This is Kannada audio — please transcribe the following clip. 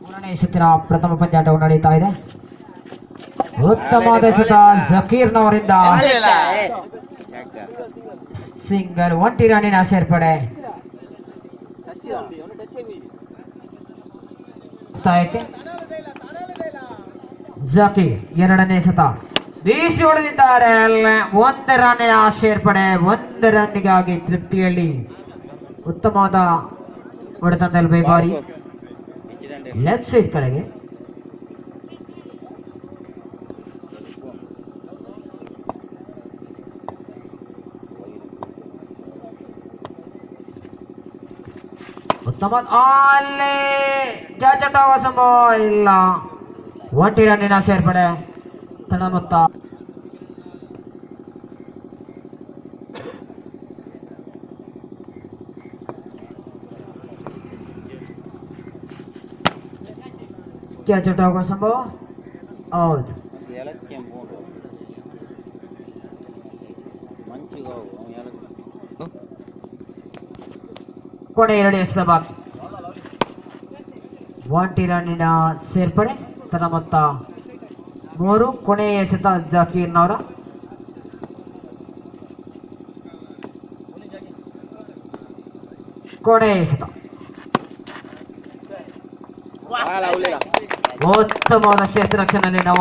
ಮೂರನೇ ಸುತ್ತಿನ ಪ್ರಥಮ ಪಂದ್ಯಾಟವು ನಡೀತಾ ಇದೆ. ಉತ್ತಮವಾದ ಎಸೆತ ಜಕೀರ್ನವರಿಂದ ಸಿಂಗಲ್, 1 ರನ್ನಿನ ಸೇರ್ಪಡೆ. ಜಕೀರ್ ಎರಡನೇ ಎಸೆತ ಬೀಸಿ ಹೊಡೆದಿದ್ದಾರೆ. 1 ರನ್ನಿನ ಸೇರ್ಪಡೆ. 1 ರನ್ನಿಗಾಗಿ ತೃಪ್ತಿಯಲ್ಲಿ ಉತ್ತಮವಾದ ಹೊಡೆತದಲ್ಲಿ ಬೈಬಾರಿ ಲೆಫ್ಟ್ ಸೈಡ್ ಕಡೆಗೆ. ಉತ್ತಮ ಅಲ್ಲಿ ಕ್ಯಾಚ್ ಔಟ್ ಆಗುವ ಸಂಭವ ಇಲ್ಲ. 1 ರನ್ನಿನ ಸೇರ್ಪಡೆ. ತಡ ಮೊತ್ತ ಕ್ಯಾಚ್ ಔಟ್ ಆಗುವ ಸಂಭವ ಹೌದು. ಕೊನೆ 2 ಎಸೆತ ಬಾಕಿ. 1 ರನ್ನಿನ ಸೇರ್ಪಡೆ. ತನ್ನ ಮೊತ್ತ 3. ಕೊನೆಯ ಎಸೆತ ಜಕೀರ್ನವರ. ಕೊನೆಯ ಎಸೆತ ಉತ್ತಮವಾದ ಕ್ಷೇತ್ರ ರಕ್ಷಣೆಯಲ್ಲಿ ನಾವು